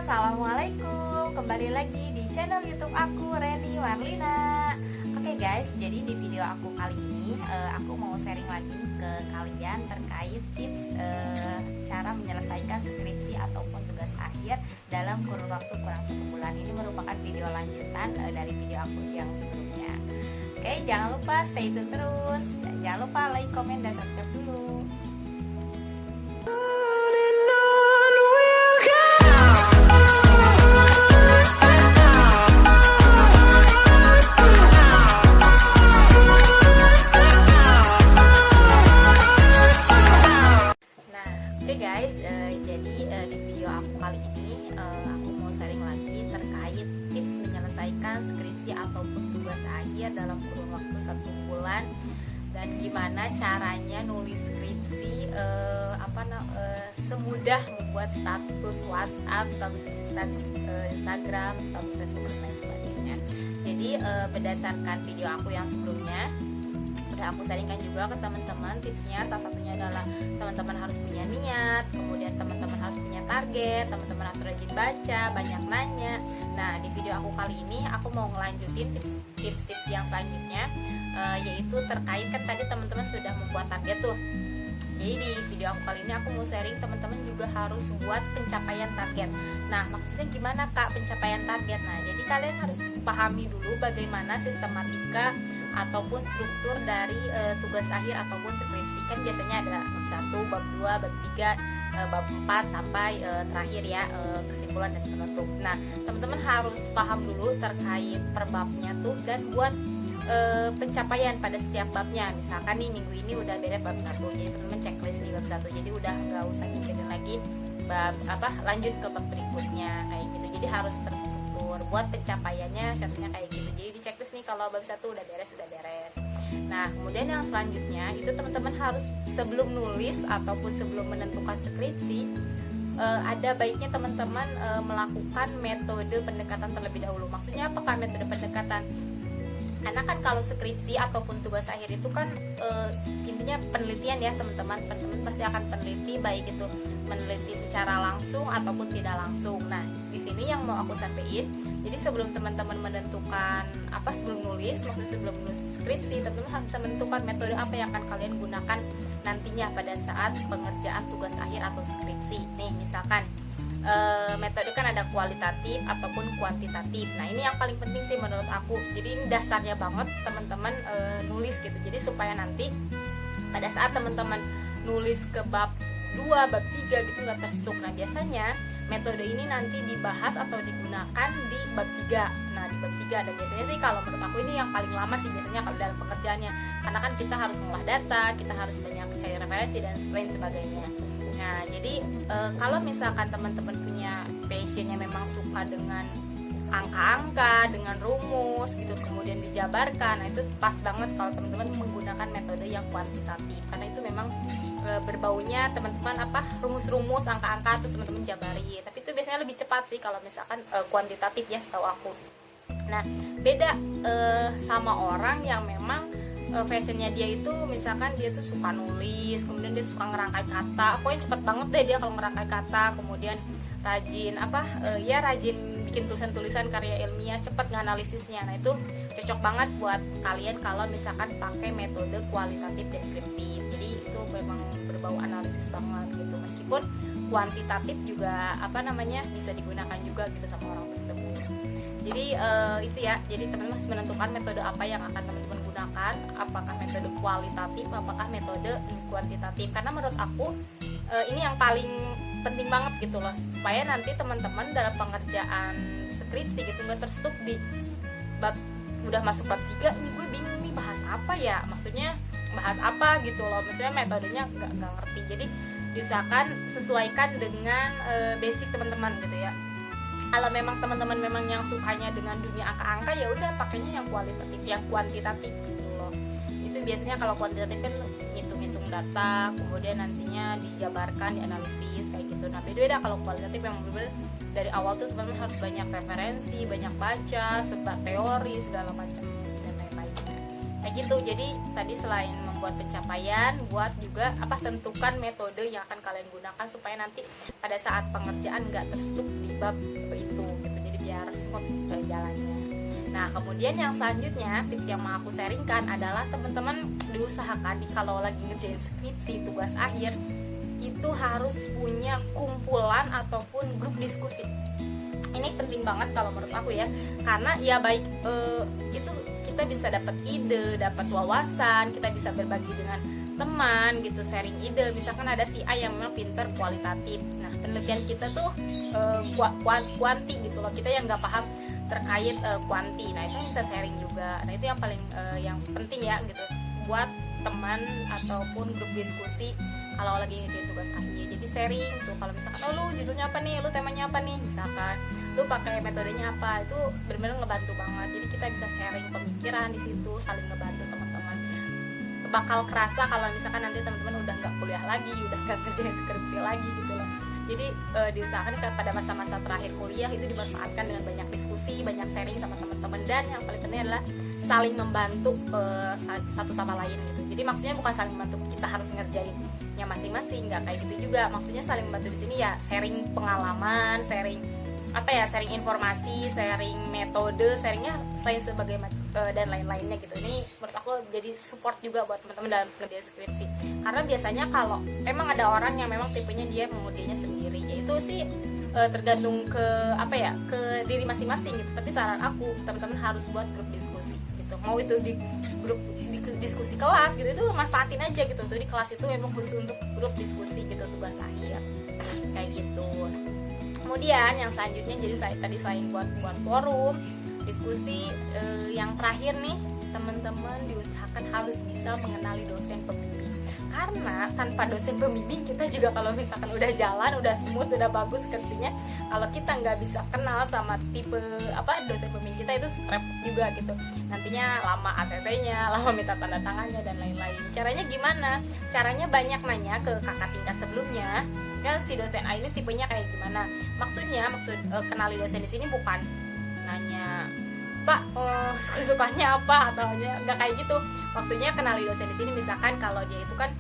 Assalamualaikum, kembali lagi di channel YouTube aku, Reni Warlina. Oke guys, jadi di video aku kali ini aku mau sharing lagi ke kalian terkait tips cara menyelesaikan skripsi ataupun tugas akhir dalam kurun waktu kurang 1 bulan. Ini merupakan video lanjutan dari video aku yang sebelumnya. Oke, jangan lupa stay tune terus dan jangan lupa like, komen, dan subscribe dulu. Di video aku kali ini aku mau sharing lagi terkait tips menyelesaikan skripsi ataupun tugas akhir dalam kurun waktu 1 bulan dan gimana caranya nulis skripsi semudah membuat status WhatsApp, status Instagram, status Facebook dan lain sebagainya. Jadi berdasarkan video aku yang sebelumnya udah aku sharingkan juga ke teman-teman tipsnya. Salah satunya adalah teman-teman harus punya niat, kemudian teman-teman harus punya target, teman-teman harus rajin baca, banyak nanya. Nah, di video aku kali ini aku mau ngelanjutin tips-tips yang selanjutnya, yaitu terkait kan tadi teman-teman sudah membuat target tuh. Jadi di video aku kali ini aku mau sharing teman-teman juga harus buat pencapaian target. Nah, maksudnya gimana Kak pencapaian target? Nah, jadi kalian harus pahami dulu bagaimana sistematika ataupun struktur dari tugas akhir ataupun skripsi. Kan biasanya ada bab 1, bab 2, bab 3, bab 4 sampai terakhir ya, kesimpulan dan penutup. Nah, teman-teman harus paham dulu terkait per babnya tuh dan buat pencapaian pada setiap babnya. Misalkan nih minggu ini udah beres bab 1, jadi teman-teman checklist di bab 1. Jadi udah nggak usah mikirin lagi bab lanjut ke bab berikutnya kayak gitu. Jadi harus terstruktur buat pencapaiannya, syaratnya kayak gitu. Jadi di checklist nih kalau bab 1 udah beres. Nah, kemudian yang selanjutnya itu teman-teman harus sebelum nulis ataupun sebelum menentukan skripsi, ada baiknya teman-teman melakukan metode pendekatan terlebih dahulu. Maksudnya apakah metode pendekatan? Karena kan kalau skripsi ataupun tugas akhir itu kan intinya penelitian ya teman-teman pasti akan peneliti, baik itu meneliti secara langsung ataupun tidak langsung. Nah, di sini yang mau aku sampaikan, jadi sebelum teman-teman menentukan sebelum nulis skripsi, teman-teman harus bisa menentukan metode apa yang akan kalian gunakan nantinya pada saat pengerjaan tugas akhir atau skripsi. Nih, misalkan metode kan ada kualitatif ataupun kuantitatif. Nah, ini yang paling penting sih menurut aku. Jadi ini dasarnya banget teman-teman nulis gitu. Jadi supaya nanti pada saat teman-teman nulis ke bab 2, bab 3 gitu nggak terstuck. Nah, biasanya metode ini nanti dibahas atau digunakan di bab 3. Nah, di bab 3 dan biasanya sih kalau menurut aku ini yang paling lama sih biasanya kalau dalam pekerjaannya. Karena kan kita harus mengolah data, kita harus banyak cari referensi dan lain sebagainya. Nah, jadi kalau misalkan teman-teman punya passionnya memang suka dengan angka-angka, dengan rumus gitu, kemudian dijabarkan, nah itu pas banget kalau teman-teman menggunakan metode yang kuantitatif. Karena itu memang berbaunya teman-teman rumus-rumus, angka-angka terus teman-teman jabari. Tapi itu biasanya lebih cepat sih kalau misalkan kuantitatif ya setahu aku. Nah, beda sama orang yang memang fashionnya dia itu misalkan dia tuh suka nulis, kemudian dia suka ngerangkai kata. Pokoknya cepet banget deh dia kalau ngerangkai kata, kemudian rajin rajin bikin tulisan karya ilmiah, cepet nganalisisnya. Nah, itu cocok banget buat kalian kalau misalkan pakai metode kualitatif deskriptif. Jadi itu memang berbau analisis banget gitu. Meskipun kuantitatif juga bisa digunakan juga gitu sama orang tersebut. Jadi itu ya. Jadi teman-teman harus menentukan metode apa yang akan teman-teman gunakan, apakah metode kualitatif, apakah metode kuantitatif. Karena menurut aku ini yang paling penting banget gitu loh, supaya nanti teman-teman dalam pengerjaan skripsi gitu nggak terstuck di bab udah masuk bab 3 nih, gue bingung nih bahas apa ya, maksudnya bahas apa gitu loh, misalnya metodenya nggak ngerti. Jadi diusahakan sesuaikan dengan basic teman-teman gitu ya. Kalau memang teman-teman memang yang sukanya dengan dunia angka-angka, ya udah pakainya yang kualitatif, yang kuantitatif gitu loh. Itu biasanya kalau kuantitatif kan hitung-hitung data, kemudian nantinya dijabarkan, dianalisis kayak gitu. Nah, beda kalau kualitatif yang benar-benar dari awal tuh teman-teman harus banyak referensi, banyak baca, sebab teori segala macam dan lain-lain. Kayak gitu. Jadi tadi selain membuat pencapaian, buat juga tentukan metode yang akan kalian gunakan supaya nanti pada saat pengerjaan nggak terstuck di bab itu gitu. Jadi biar smooth jalannya. Nah, kemudian yang selanjutnya tips yang mau aku sharingkan adalah teman-teman diusahakan kalau lagi ngerjain skripsi tugas akhir itu harus punya kumpulan ataupun grup diskusi. Ini penting banget kalau menurut aku ya, karena ya baik itu kita bisa dapat ide, dapat wawasan, kita bisa berbagi dengan teman gitu, sharing ide. Misalkan ada si A yang memang pinter kualitatif, nah penelitian kita tuh kuanti gitu loh, kita yang nggak paham terkait kuanti, nah itu bisa sharing juga. Nah itu yang paling yang penting ya gitu buat teman ataupun grup diskusi kalau lagi ngerjain tugas akhir. Jadi sharing tuh, kalau misalkan lu judulnya apa nih, lu temanya apa nih, misalkan lu pakai metodenya apa, itu benar-benar ngebantu banget. Jadi kita bisa sharing pemikiran di situ, saling ngebantu teman-teman. Bakal kerasa kalau misalkan nanti teman-teman udah nggak kuliah lagi, udah nggak kerjain skripsi lagi gitu loh. Jadi diusahakan pada masa-masa terakhir kuliah itu dimanfaatkan dengan banyak diskusi, banyak sharing sama teman-teman, dan yang paling penting adalah saling membantu satu sama lain gitu. Jadi maksudnya bukan saling membantu kita harus ngerjainnya masing-masing, nggak kayak gitu juga. Maksudnya saling membantu di sini ya sharing pengalaman, sharing sharing informasi, sharing metode, sharingnya selain sebagai dan lain-lainnya gitu. Ini menurut aku jadi support juga buat teman-teman dalam pengerjaan skripsi. Karena biasanya kalau emang ada orang yang memang tipenya dia mengerjainnya sendiri, yaitu sih tergantung ke ke diri masing-masing gitu. Tapi saran aku teman-teman harus buat grup diskusi gitu. Mau itu di grup diskusi kelas gitu, itu manfaatin aja gitu. Tuh di kelas itu memang khusus untuk grup diskusi gitu, tugas akhir kayak gitu. Kemudian yang selanjutnya, jadi tadi selain buat forum diskusi, yang terakhir nih teman-teman diusahakan harus bisa mengenali dosen pembimbing. Karena tanpa dosen pembimbing kita juga kalau misalkan udah jalan, udah smooth, udah bagus skripsinya, kalau kita nggak bisa kenal sama tipe dosen pembimbing kita, itu repot juga gitu. Nantinya lama ACC-nya, lama minta tanda tangannya dan lain-lain. Caranya gimana? Caranya banyak nanya ke kakak tingkat sebelumnya, ya si dosen A ini tipenya kayak gimana. Maksud kenali dosen di sini bukan nanya Pak kesukaannya apa atau nggak kayak gitu. Maksudnya kenali dosen di sini, misalkan kalau dia itu kan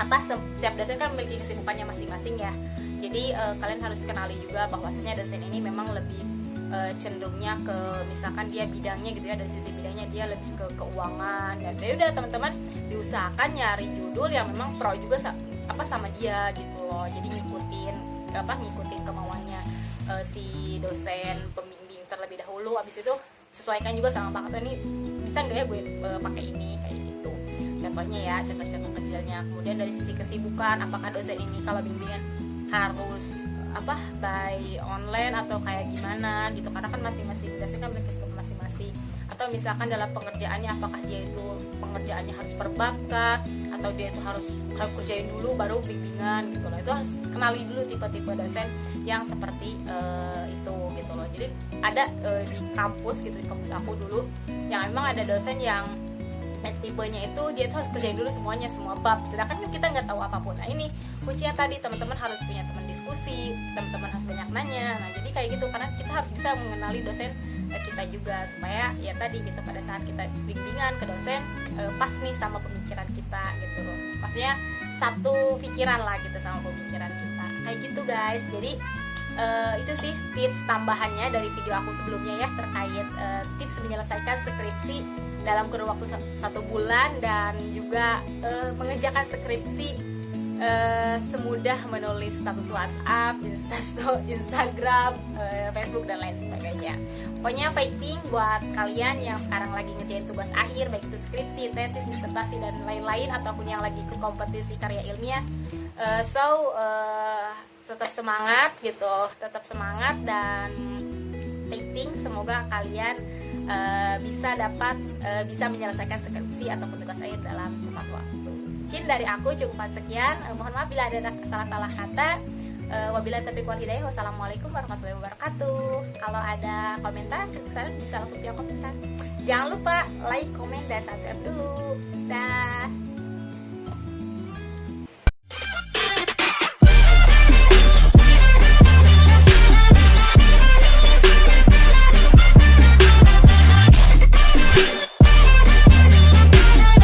setiap dosen kan memiliki kesibukannya masing-masing ya. Jadi kalian harus kenali juga bahwasanya dosen ini memang lebih cenderungnya ke, misalkan dia bidangnya gitu ya, dari sisi bidangnya dia lebih ke keuangan, dan ya udah teman-teman diusahakan nyari judul yang memang pro juga sama dia gitu loh. Jadi ngikutin kemauannya si dosen pembimbing terlebih dahulu. Abis itu sesuaikan juga sama bakat, ini bisa nggak ya gue pakai ini, kayak gitu contohnya ya, contoh-contoh kecilnya. Kemudian dari sisi kesibukan, apakah dosen ini kalau bimbingan harus by online atau kayak gimana gitu, karena kan masing-masing dosen kan memiliki kesibukan masing-masing. Atau misalkan dalam pengerjaannya, apakah dia itu pengerjaannya harus per bab kah, atau dia itu harus kerjain dulu baru bimbingan gitu loh. Itu harus kenali dulu tipe-tipe dosen yang seperti itu gitu loh. Jadi ada di kampus gitu, di kampus aku dulu yang memang ada dosen yang tipenya itu dia tuh harus kerjain dulu semuanya, semua bab, sedangkan kita nggak tahu apapun. Nah ini kuncinya tadi, teman-teman harus punya teman diskusi, teman-teman harus banyak nanya. Nah jadi kayak gitu, karena kita harus bisa mengenali dosen kita juga, supaya ya tadi gitu pada saat kita bimbingan ke dosen pas nih sama pemikiran kita gitu loh. Maksudnya satu pikiran lah gitu sama pemikiran kita, kayak gitu guys. Jadi itu sih tips tambahannya dari video aku sebelumnya ya, terkait tips menyelesaikan skripsi dalam kurun waktu 1 bulan, dan juga mengerjakan skripsi semudah menulis status WhatsApp, Instagram, Facebook dan lain sebagainya. Pokoknya fighting buat kalian yang sekarang lagi ngerjain tugas akhir, baik itu skripsi, tesis, disertasi dan lain-lain, ataupun yang lagi ke kompetisi karya ilmiah. Tetap semangat gitu, tetap semangat dan fighting. Semoga kalian bisa menyelesaikan skripsi ataupun tugas akhir dalam tepat waktu. Mungkin dari aku cukup sekian. Mohon maaf bila ada salah-salah kata. Wabillahi taufiq wal hidayah. Wassalamualaikum warahmatullahi wabarakatuh. Kalau ada komentar, kalian bisa langsung via komentar. Jangan lupa like, komen, dan subscribe dulu. Dah.